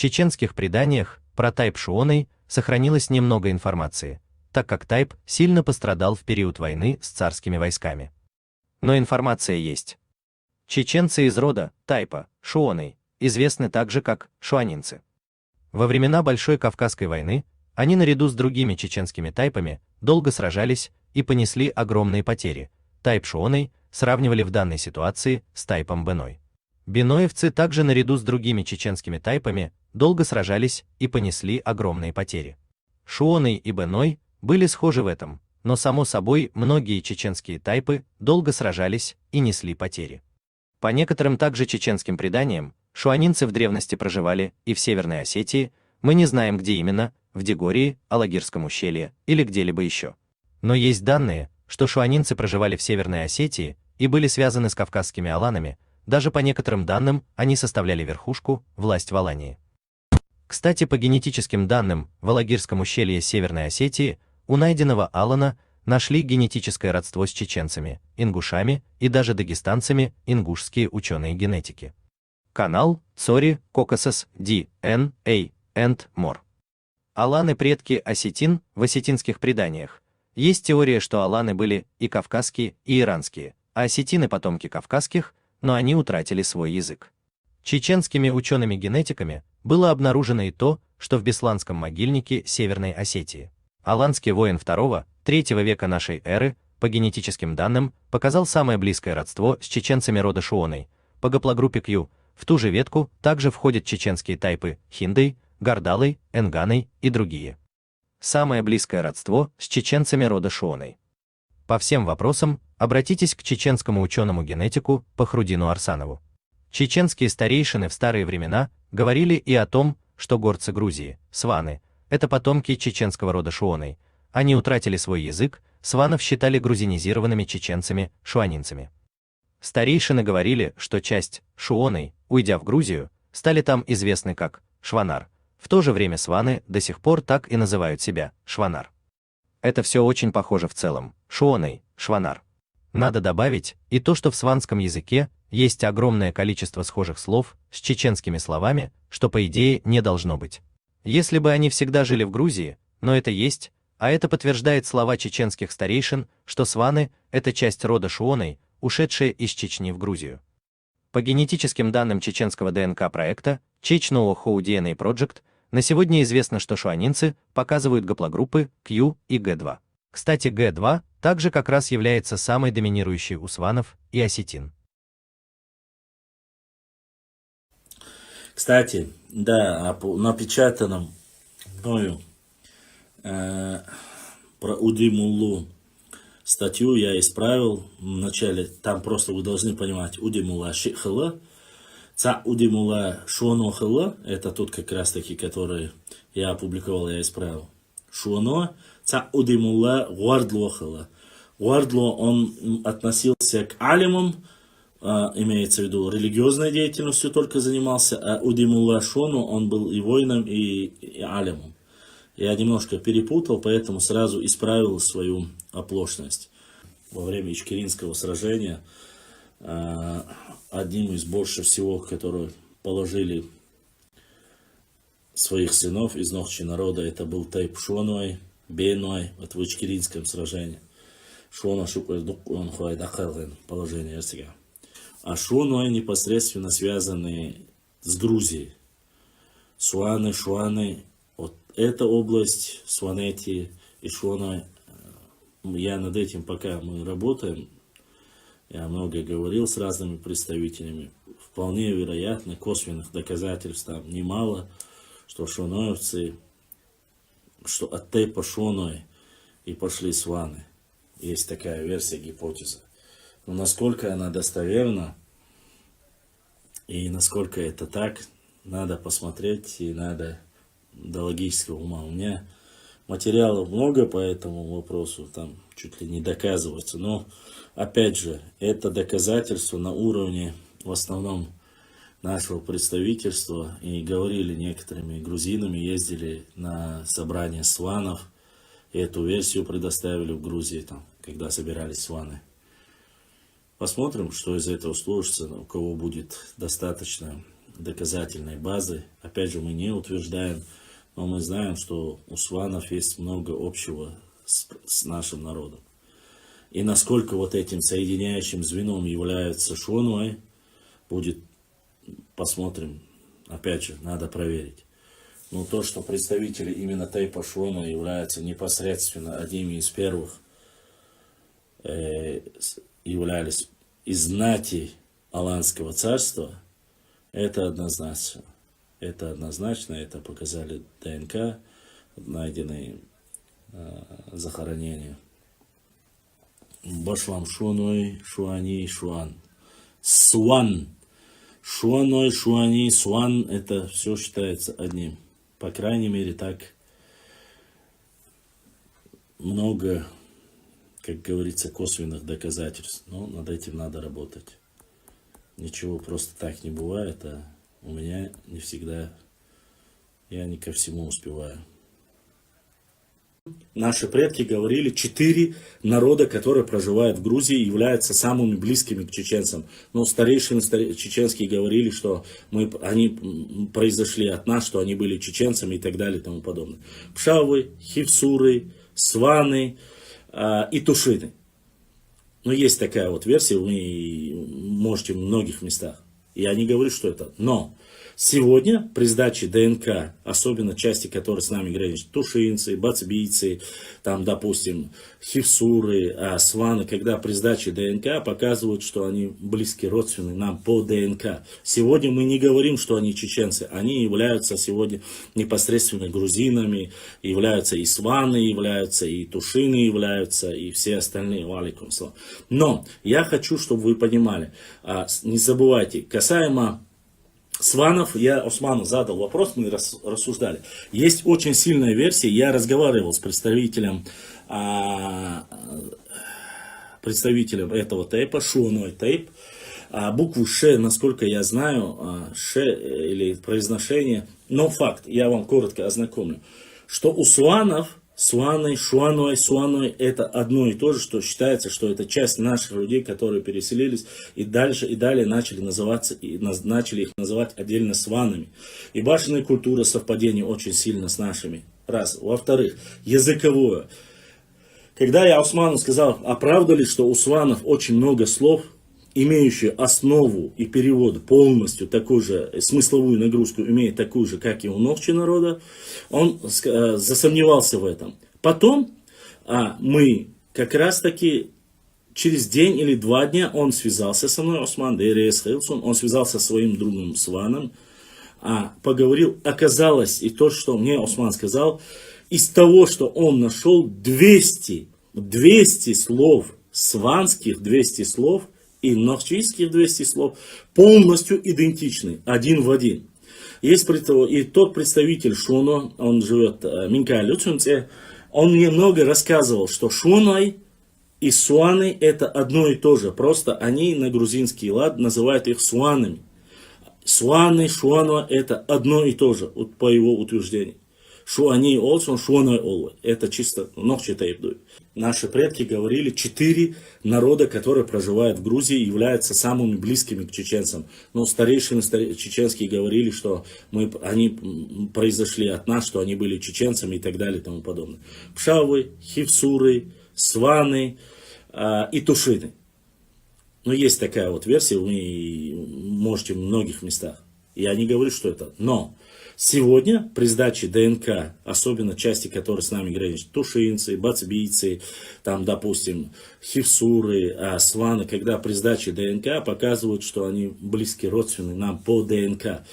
чеченских преданиях про тайп Шуоной сохранилось немного информации, так как тайп сильно пострадал в период войны с царскими войсками. Но информация есть. Чеченцы из рода тайпа Шуоной известны также как шуанинцы. Во времена Большой Кавказской войны они наряду с другими чеченскими тайпами долго сражались и понесли огромные потери. Тайп Шуоной сравнивали в данной ситуации с тайпом Беной. Беноевцы также наряду с другими чеченскими тайпами долго сражались и понесли огромные потери. Шуоной и Беной были схожи в этом, но само собой многие чеченские тайпы долго сражались и несли потери. По некоторым также чеченским преданиям, шуанинцы в древности проживали и в Северной Осетии, мы не знаем где именно, в Дегории, Алагирском ущелье или где-либо еще. Но есть данные, что шуанинцы проживали в Северной Осетии и были связаны с кавказскими аланами, даже по некоторым данным они составляли верхушку, власть в Алании. Кстати, по генетическим данным, в Алагирском ущелье Северной Осетии у найденного алана нашли генетическое родство с чеченцами, ингушами и даже дагестанцами, ингушские ученые генетики. Канал Цори Caucasus DNA and More. Аланы предки осетин в осетинских преданиях. Есть теория, что аланы были и кавказские, и иранские, а осетины потомки кавказских, но они утратили свой язык. Чеченскими учеными-генетиками было обнаружено и то, что в Бесланском могильнике Северной Осетии аланский воин II-III века нашей эры, по генетическим данным, показал самое близкое родство с чеченцами рода Шуоной. По гаплогруппе Q в ту же ветку также входят чеченские тайпы Хиндой, Гардалой, Энганой и другие. Самое близкое родство с чеченцами рода Шуоной. По всем вопросам обратитесь к чеченскому ученому-генетику Пахрудину Арсанову. Чеченские старейшины в старые времена говорили и о том, что горцы Грузии, сваны, это потомки чеченского рода Шуоной. Они утратили свой язык, сванов считали грузинизированными чеченцами, шуанинцами. Старейшины говорили, что часть Шуоной, уйдя в Грузию, стали там известны как Шванар. В то же время сваны до сих пор так и называют себя Шванар. Это все очень похоже в целом. Шуоной, Шванар. Надо добавить и то, что в сванском языке есть огромное количество схожих слов с чеченскими словами, что по идее не должно быть. Если бы они всегда жили в Грузии, но это есть, а это подтверждает слова чеченских старейшин, что сваны – это часть рода Шуоной, ушедшая из Чечни в Грузию. По генетическим данным чеченского ДНК-проекта Chechnya Whole DNA Project, на сегодня известно, что шуанинцы показывают гаплогруппы Q и G2. Кстати, G2 также как раз является самой доминирующей у сванов и осетин. Кстати, да, напечатанном мною про Удимуллу статью я исправил вначале. Там просто вы должны понимать, Удимулла Шихла, Ца Удимулла Шуоно Хла, это тот как раз таки, который я опубликовал, я исправил. Шуоно, Ца Удимулла Гуардло Хла. Гуардло, он относился к алимам, имеется в виду религиозной деятельностью только занимался, а Удимулла Шону он был и воином, и алимом. Я немножко перепутал, поэтому сразу исправил свою оплошность. Во время Ичкеринского сражения одним из больше всего, которые положили своих сынов из ногчи народа, это был тайп Шуоной, Беной, вот в Ичкеринском сражении. Шуона Шуквай он положение Эрсига. А Шуоной непосредственно связаны с Грузией. Суаны, Шуаны, вот эта область, Суанети и Шуоной, я над этим пока мы работаем, я много говорил с разными представителями, вполне вероятно, косвенных доказательств там немало, что шуоноевцы, что от тайпа Шуоной и пошли сваны. Есть такая версия, гипотеза. Но насколько она достоверна и насколько это так, надо посмотреть и надо до логического ума. У меня материалов много по этому вопросу, там чуть ли не доказывается. Но опять же, это доказательство на уровне в основном нашего представительства. И говорили некоторыми грузинами, ездили на собрание сванов. И эту версию предоставили в Грузии, там, когда собирались сваны. Посмотрим, что из этого сложится, у кого будет достаточно доказательной базы. Опять же, мы не утверждаем, но мы знаем, что у сванов есть много общего с нашим народом. И насколько вот этим соединяющим звеном является Шонуай, будет, посмотрим, опять же, надо проверить. Но то, что представители именно тайпа Шонуай являются непосредственно одними из первых, являлись из знати Аланского царства, это однозначно. Это однозначно, это показали ДНК, найденные захоронения. Башлам Шонуай, Шуани, Шуан. Суан. Шуаной, Шуани, Суан, это все считается одним. По крайней мере, так много, как говорится, косвенных доказательств. Но над этим надо работать. Ничего просто так не бывает, а у меня не всегда, я не ко всему успеваю. Наши предки говорили, 4 народа, которые проживают в Грузии, являются самыми близкими к чеченцам. Но старейшины чеченские говорили, что они произошли от нас, что они были чеченцами и так далее и тому подобное. Пшавы, хивсуры, сваны и тушины. Но есть такая вот версия, вы можете в многих местах. И они говорят, что это. Но сегодня при сдаче ДНК, особенно части, которые с нами граничат, тушинцы, бацбийцы, там, допустим, хивсуры, сваны, когда при сдаче ДНК показывают, что они близкие родственные нам по ДНК. Сегодня мы не говорим, что они чеченцы, они являются сегодня непосредственно грузинами, являются и сваны, являются и тушины, являются и все остальные. Валикум салам. Но я хочу, чтобы вы понимали, не забывайте, касаемо сванов, я Осману задал вопрос, мы рассуждали. Есть очень сильная версия, я разговаривал с представителем этого тейпа, Шуаной тейп. Букву Ш, насколько я знаю, Ш или произношение, но факт, я вам коротко ознакомлю, что у сванов, сваны, шуаной, суаной, это одно и то же, что считается, что это часть наших людей, которые переселились и дальше и далее начали их называть отдельно сванами. И башенная культура совпадения очень сильно с нашими. Раз. Во-вторых, языковое. Когда я Осману сказал, а правда ли, что у сванов очень много слов, имеющие основу и перевод полностью такую же, смысловую нагрузку имеет такую же, как и у новчи народа, он засомневался в этом. Потом мы как раз таки через день или 2 дня он связался со мной, Осман Дейрес Хилсон, он связался со своим другом Сваном, поговорил, оказалось, и то, что мне Осман сказал, из того, что он нашел 200 слов, сванских 200 слов, и нохчийских 200 слов полностью идентичны, один в один. Есть и тот представитель Шуно, он живет в Минкай Люцунце, он мне много рассказывал, что Шунай и Суаны это одно и то же, просто они на грузинский лад называют их Суанами. Суаны, Шуано это одно и то же, по его утверждению. Шуани олсон, Шуаной олвы. Это чисто нохчи тейпдуй. Наши предки говорили, 4 народа, которые проживают в Грузии, являются самыми близкими к чеченцам. Но старейшины чеченские говорили, что они произошли от нас, что они были чеченцами и так далее и тому подобное. Пшавы, хивсуры, сваны и тушины. Но есть такая вот версия, вы можете в многих местах. Я не говорю, что это. Но сегодня при сдаче ДНК, особенно части, которые с нами граничат, тушинцы, бацбийцы, там, допустим, хивсуры, сваны, когда при сдаче ДНК показывают, что они близкие родственные нам по ДНК.